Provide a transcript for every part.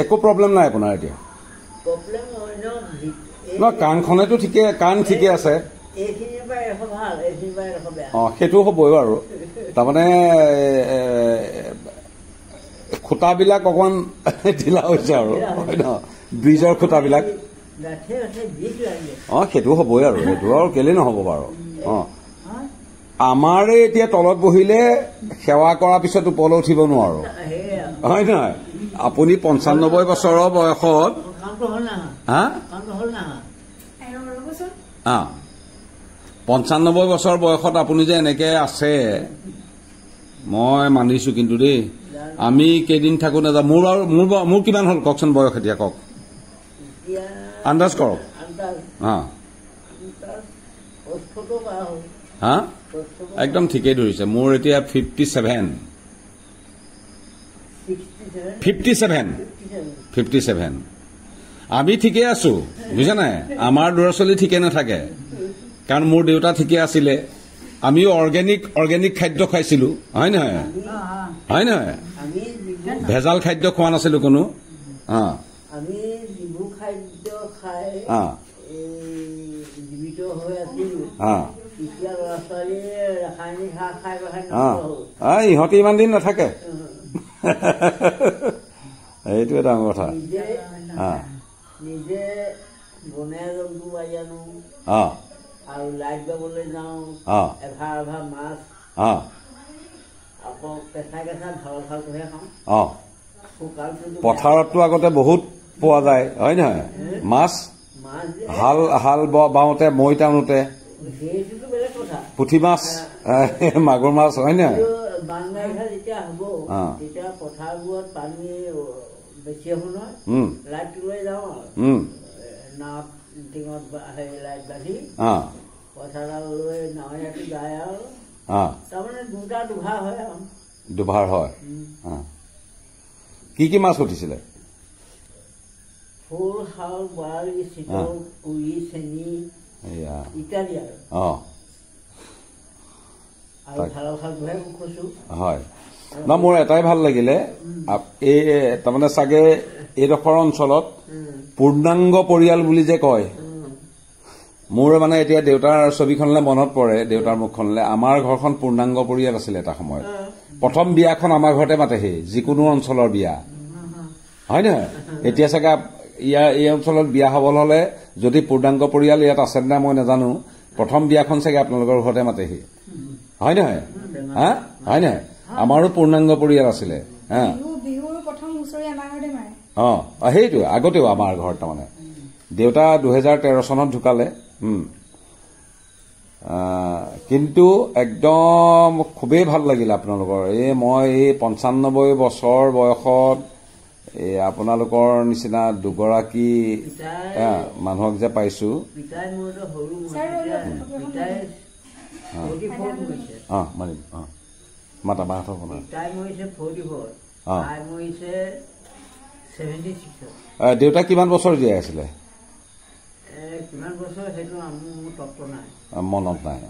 একো প্ৰব্লেম নাই আপোনাৰ এতিয়া প্ৰব্লেম ন কাণখনেতো ঠিকে কাণ ঠিকে আছে এইখিনিৰ পৰা এডোখৰ ভাল এইখিনিৰ পৰা এডোখৰ বেয়া সেইটো হ'বই বাৰু তাৰমানে খুঁটাবিলাক অকণমান ঢিলা হৈছে আৰু হয় ন ব্ৰিজৰ খুঁটাবিলাক সেইটো হ'বই আৰু সেইটো আৰু কেলেই নহ'ব বাৰু আমাৰে এতিয়া তলত বহিলে সেৱা কৰাৰ পিছত ওপৰলৈ উঠিব নোৱাৰো হয় নহয় আপুনি ৯৫ বছৰৰ বয়সত ৯৫ বছৰ বয়সত আপুনি যে এনেকে আছে মই মানিছো কিন্তু দেই আমি কেইদিন থাকো নাযাওঁ মোৰ কিমান হ'ল কওকচোন বয়স এতিয়া কওক আন্দাজ কৰক একদম ঠিকেই ধৰিছে মোৰ এতিয়া 57 আমি ঠিকে আছো বুজা নাই আমাৰ ল'ৰা ছোৱালী ঠিকে নাথাকে কাৰণ মোৰ দেউতা ঠিকে আছিলে আমিও অৰ্গেনিক খাদ্য খাইছিলো হয় নহয় ভেজাল খাদ্য খোৱা নাছিলো কোনো আমি যিবোৰ খাদ্য খাই জীৱিত হৈ আছিলো এতিয়া ল'ৰা ছোৱালীয়ে ৰাসায়নিক সাৰ খাই ইহঁতে ইমান দিন নাথাকে এইটোৱে ডাঙৰ কথা নিজে বনাই জন্তু মাৰি আনো আৰু লাইট যাবলৈ যাওঁ এভাৰ মাছ আকৌ কেঁচা ভালটোহে খাওঁ পথাৰততো আগতে বহুত পোৱা যায় হয় নহয় মাছ হাল বাওঁতে মৈ টানোতে পুঠি মাছ মাগুৰ মাছ হয় নহয় বানবাৰিষা যেতিয়া হ'ব তেতিয়া পথাৰবোৰত পানী বেছি হ'ব নহয় লাইট লৈ যাওঁ আৰু নাও টিঙত লাইট বান্ধি পথাৰডাল লৈ নাৱৰীয়াটো যায় আৰু তাৰমানে দুভাৰ হয় আৰু দুভাৰ হয় কি মাছ উঠিছিলে শ'ল শাল বৰালি চিতল কুৰি চেনি ইত্যাদি আৰু হয় না মোৰ এটাই ভাল লাগিলে এই তাৰমানে চাগে এইডোখৰ অঞ্চলত পূৰ্ণাংগ পৰিয়াল বুলি যে কয় মোৰ মানে এতিয়া দেউতাৰ ছবিখনলৈ মনত পৰে দেউতাৰ মুখখনলৈ আমাৰ ঘৰখন পূৰ্ণাংগ পৰিয়াল আছিলে এটা সময়ত প্ৰথম বিয়াখন আমাৰ ঘৰতে মাতেহি যিকোনো অঞ্চলৰ বিয়া হয় নহয় এতিয়া চাগে এই অঞ্চলত বিয়া হবলৈ হলে যদি পূৰ্ণাংগ পৰিয়াল ইয়াত আছে নে মই নাজানো প্ৰথম বিয়াখন চাগে আপোনালোকৰ ঘৰতে মাতেহি হয় নহয় হয় নহয় আমাৰো পূৰ্ণাংগ পৰিয়াল আছিলে সেইটো আগতেও আমাৰ ঘৰত তাৰমানে দেউতা 2013 চনত ঢুকালে কিন্তু একদম খুবেই ভাল লাগিল আপোনালোকৰ মই 95 বছৰ বয়সত আপোনালোকৰ নিচিনা দুগৰাকী মানুহক যে পাইছো মাতা বাহঁতৰ দেউতা কিমান বছৰ জীয়াই আছিলে মনত নাই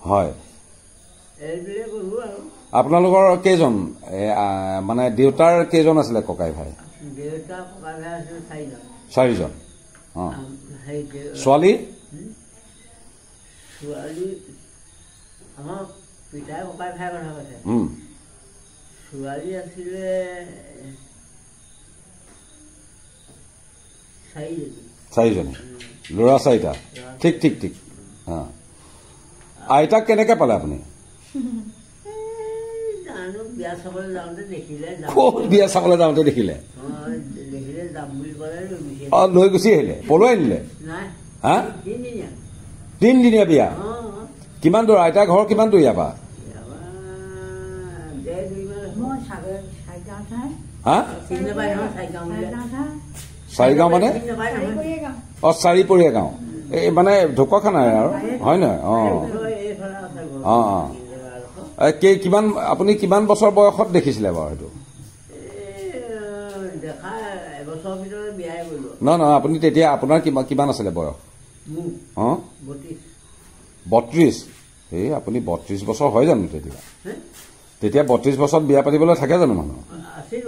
হয় আপোনালোকৰ কেইজন মানে দেউতাৰ কেইজন আছিলে ককাই ভাই চাৰিজন ছোৱালী আমাৰ পিতাই ককাই ভাই কথা কৈছে ছোৱালী আছিলে চাৰিজনী ল'ৰা চাৰিটা ঠিক ঠিক ঠিক আইতাক কেনেকে পালে আপুনি বিয়া চাবলৈ যাওঁতে দেখিলে লৈ গুচি আহিলে পলুৱাই নিলে হা 3 দিনীয়া বিয়া কিমান দূৰ আইতাৰ ঘৰ কিমান দূৰ ইয়াৰ পৰা চাৰিগাঁও মানে চাৰিপৰীয়া গাঁও এই মানে ঢকুৱাখানাৰ আৰু হয় নহয় কিমান আপুনি কিমান বছৰ বয়সত দেখিছিলে বাৰু সেইটো নহয় আপুনি তেতিয়া আপোনাৰ কিমান আছিলে বয়স 32 আপুনি 32 বছৰ হয় জানো তেতিয়া তেতিয়া 32 বছৰত বিয়া পাতিবলৈ থাকে জানো মানুহ আছিল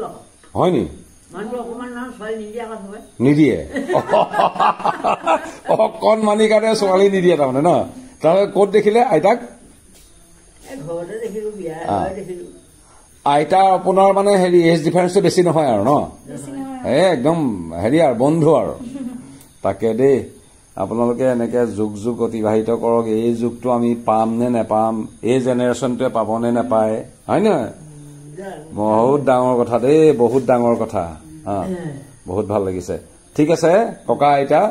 হয় নি মানুহ অকণমান নহয় ছোৱালী নিদিয়া কথা হয় নিদিয়ে অকণমানি কাৰণে ছোৱালী নিদিয়ে তাৰমানে ন তাৰমানে ক'ত দেখিলে আইতাক ঘৰতে দেখিলো বিয়া দেখিলো আইতা আপোনাৰ মানে হেৰি এজ ডিফাৰেন্সটো বেছি নহয় আৰু ন একদম হেৰি আৰু বন্ধু আৰু তাকে দেই আপোনালোকে এনেকে যুগ যুগ অতিবাহিত কৰক এই যুগটো আমি পাম নে নেপাম এই জেনেৰেশ্যনটোৱে পাব নে নাপায় হয় নহয় বহুত ডাঙৰ কথা দেই বহুত ডাঙৰ কথা বহুত ভাল লাগিছে ঠিক আছে ককা আইতা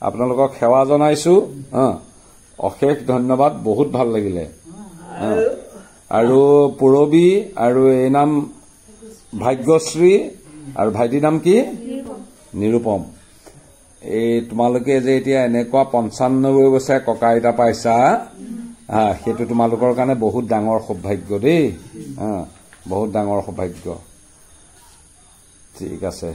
আপোনালোকক সেৱা জনাইছো অশেষ ধন্যবাদ বহুত ভাল লাগিলে আৰু পুৰবী আৰু এই নাম ভাগ্যশ্ৰী আৰু ভাইটিৰ নাম কি নিৰুপম এই তোমালোকে যে এতিয়া এনেকুৱা 95 বছৰ ককা আইতা পাইছা সেইটো তোমালোকৰ কাৰণে বহুত ডাঙৰ সৌভাগ্য দেই বহুত ডাঙৰ সৌভাগ্য ঠিক আছে